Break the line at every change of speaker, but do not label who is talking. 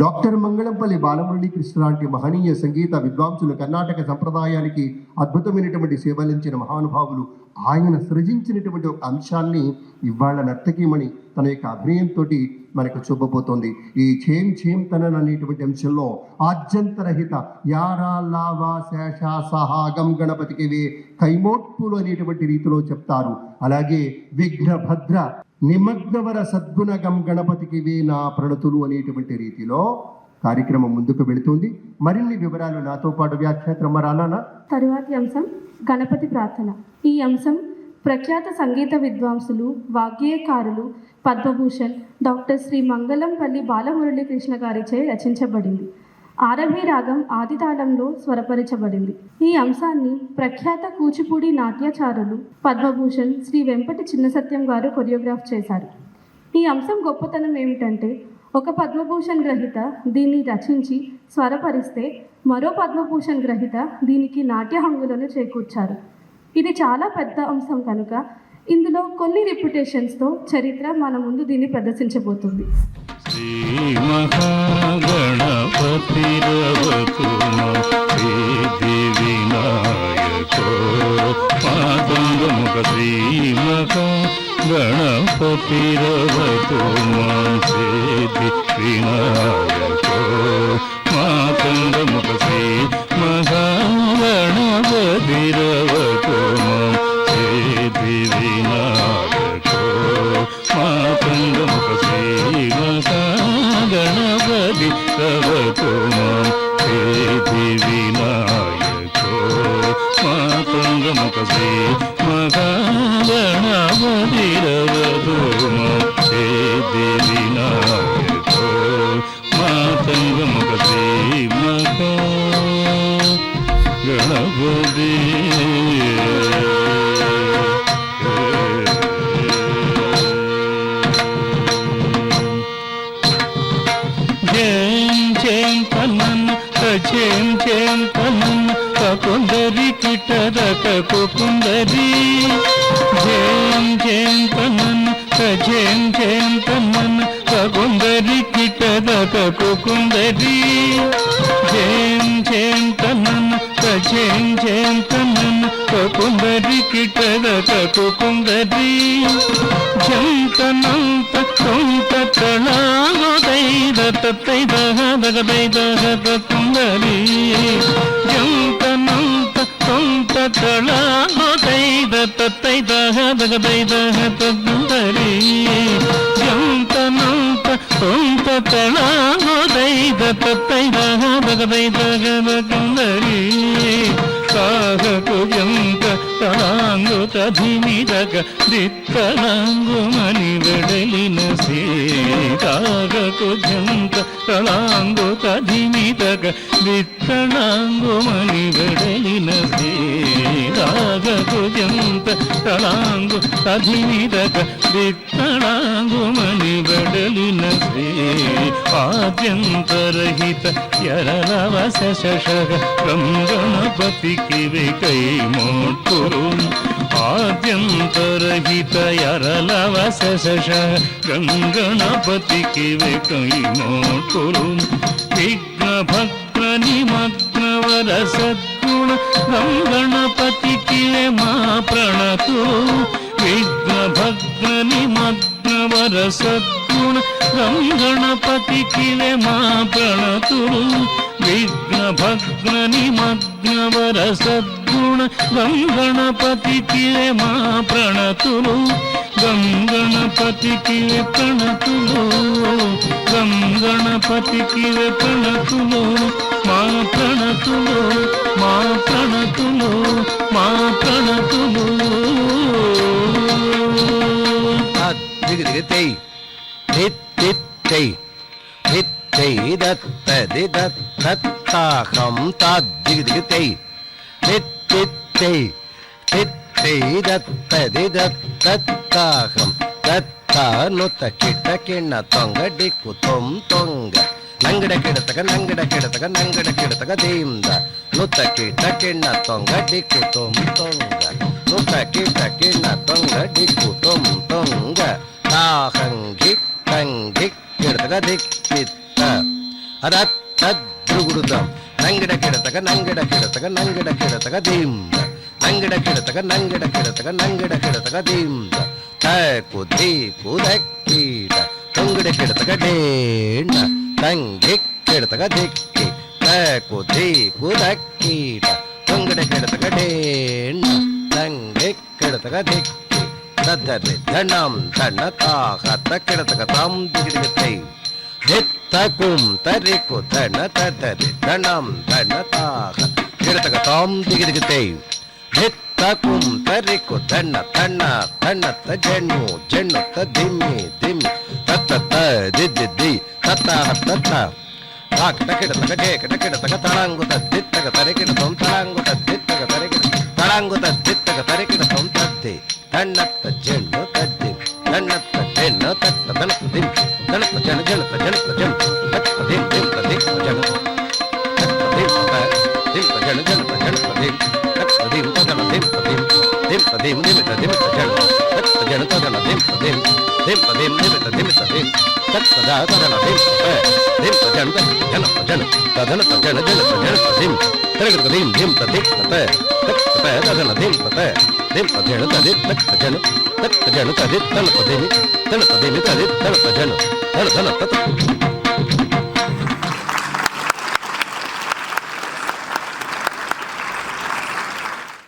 Doctor Mangalampalli Balamurali Krishna లాంటి మహనీయ సంగీత విద్వాంసులు కర్ణాటక సంప్రదాయానికి అద్భుతమైనటువంటి సేవలించిన మహానుభావులు ఆయన సృజించినటువంటి ఒక అంశాన్ని ఇవాళ నర్తకీమణి తన యొక్క అభినయంతో మనకు చూపబోతోంది. ఈ చేం చేం తనన్ అనేటువంటి అంశంలో ఆద్యంతరహిత యారా లావా శేష సహాగం గణపతికి కైమోట్పులు అనేటువంటి రీతిలో చెప్తారు. అలాగే విఘ్నభద్ర నిమగ్నవర సద్గుణగం గణపతికి నా ప్రణతులు అనేటువంటి రీతిలో కార్యక్రమం ముందుకు వెళుతుంది. మరిన్ని వివరాలు నాతో పాటు వ్యాఖ్యాత రానా.
తరువాతి అంశం గణపతి ప్రార్థన. ఈ అంశం ప్రఖ్యాత సంగీత విద్వాంసులు వాగ్గేయకారులు పద్మభూషణ్ డాక్టర్ శ్రీ మంగళంపల్లి బాలమురళీ కృష్ణ గారిచే రచించబడింది. ఆరభి రాగం ఆది తాళంలో స్వరపరచబడింది. ఈ అంశాన్ని ప్రఖ్యాత కూచిపూడి నాట్యచారులు పద్మభూషణ్ శ్రీ వెంపటి చిన్న సత్యం గారు కొరియోగ్రాఫ్ చేశారు. ఈ అంశం గొప్పతనం ఏమిటంటే, ఒక పద్మభూషణ్ గ్రహీత దీన్ని రచించి స్వరపరిస్తే మరో పద్మభూషణ్ గ్రహీత దీనికి నాట్య హంగులను చేకూర్చారు. ఇది చాలా పెద్ద అంశం కనుక ఇందులో కొన్ని రిపిటేషన్స్తో చరిత్ర మన ముందు దీన్ని ప్రదర్శించబోతుంది.
శ్రీ మహాగణపతిరవతు వినాయకో మాతంగముఖ శ్రీ మహాగణపతిరవతు సిద్ధి వినాయకో మాతంగముఖ శ్రీ మహాగణపతిరవతు సిద్ధి వినాయకో మాతంగముఖ శ్రీ గణపతి రవతు సిద్ధి వినాయకో మాతంగముఖ శ్రీ మహాగణపతి రవతు సిద్ధి వినాయకో మాతంగముఖ శ్రీ మహాగణపతి చేం చేం తనన్ కొందరి కిటరక కుందరి చేం చేం తనన్ చేం చేం తనన్ కొందరి కిటరక కుందరి చేం చేం తనన్ చేం చేం తనన్ కొందరి కిటరక కుందరి జంతనంత కొంత తళాగోదైద తత్తైద దగదైద కుందరి జంతనంత కొంత తళాగోదైద తత్తైద దగదైద కుందరి జంతనంత కొంత తళాగోదైద తత్తైద దగదైద కుందరి సాగకు జంత తళాంగు తధిమిదగ దిత్తళాంగుమని వెడలిన సీతాగకు జంత తళాంగు తధిమిదగ దిత్తళాంగుమని వెడలిన సీతాగకు జంత తళాంగు తధిమిదగ దిత్తళాంగుమని వెడలిన శ్రీ ఆద్యంతరహిత యరలవశ శశగ గంగణపతికి కై మోట్పురు ఆద్యంతరహిత యరలవశ శశ గంగణపతికి కై మోట్పురు విఘ్నభక్త నిమగ్నవర సద్గుణ గంగణపతికి మా ప్రణతు విఘ్నభక్త నిమగ్నవర సద్గుణ గంగణపతికి మా ప్రణతులు విఘ్నభగ్న నిమగ్నవర సద్గుణ గంగణపతికి మా ప్రణతులు గంగణపతికి ప్రణతులు గంగణపతికి ప్రణతులు మా ప్రణతులు మా ప్రణతులు మా ప్రణతులు
దిగదిగతై ధిత్తిత్తై ధిత్తై దత్తది దత్తాహం తాద్దిగదిగతై ధిత్తిత్తై ధిత్తై దత్తది దత్తాహం దత్తానుత కిటకిణ తొంగ డిక్కు తొంగ ನಂಗಡ ಕೆಡತಗ ನಂಗಡ ಕೆಡತಗ ನಂಗಡ ಕೆಡತಗ ದೇಂದ ನುತ್ತ ಕಿಟಕಿಣ್ಣ ತೊಂಗ ಡಿಕ್ಕು ತೊಂಗ ನುತ್ತ కిట కిణ తొంగ డిక్కు తొం తొంగ తాహంగి తంగి కిడతగ దిక్కిత్త అదత్తద్రుగుడుదం నంగిడ కిడతగ నంగిడ కిడతగ నంగిడ కిడతగ దింద నంగిడ కిడతగ నంగిడ కిడతగ నంగిడ కిడతగ దింద తకు దిక్కు దక్కీట తొంగిడ కిడతగ డేండ తంగి కిడతగ దిక్కి తకు దిక్కు దక్కీట తొంగిడ కిడతగ డేండ తంగి కిడతగ దిక్కి తద్దరి ధనం ధన తాహత కిడతగ తాం దిగిడిగతై ధిత్తకుం తరికు ధన తద్దరి ధనం ధన తాహ కిడతగ తాం దిగిడిగతై ధిత్తకుం తరికు ధన ధన ధనత జన్ను జన్నుత దిమ్మి దిమ్మి తత్తత దిద్ది తత్తాహ తత్త తాకిట కిడతగ డేకిట కిడతగ తళంగు తద్దిత్తగ తరికిడ తొం తళంగు తద్దిత్తగ తరికిడ తళంగు తద్దిత్తగ తరికిడ తొం తద్ది ధన్నత్త జన్ను తద్ది ధన్నత్త జన్ను తత్త ధనత దిం ధనత జన జనత జనత జన్ తత్త దిం దిం తదిం జన తత్త దిం దిం జన జనత జనత దిం తత్త దిం తదన దిం తదిం దిం తదిం నిమిత దిమిత జన తత్త జన తదన దిం తదిం దిం తదిం నిమిత దిమిత దిం తత్త దా తదన దిం దిం తజన జన జన తదన తజన జనత జనత దిం తరగత దిం దిం తదిం తత తత్త తదన దిం తత దిం తజన తది తత్త జన తత్త జన తది తన తదిమి తన తదిమి తది తన తజన తన తన తత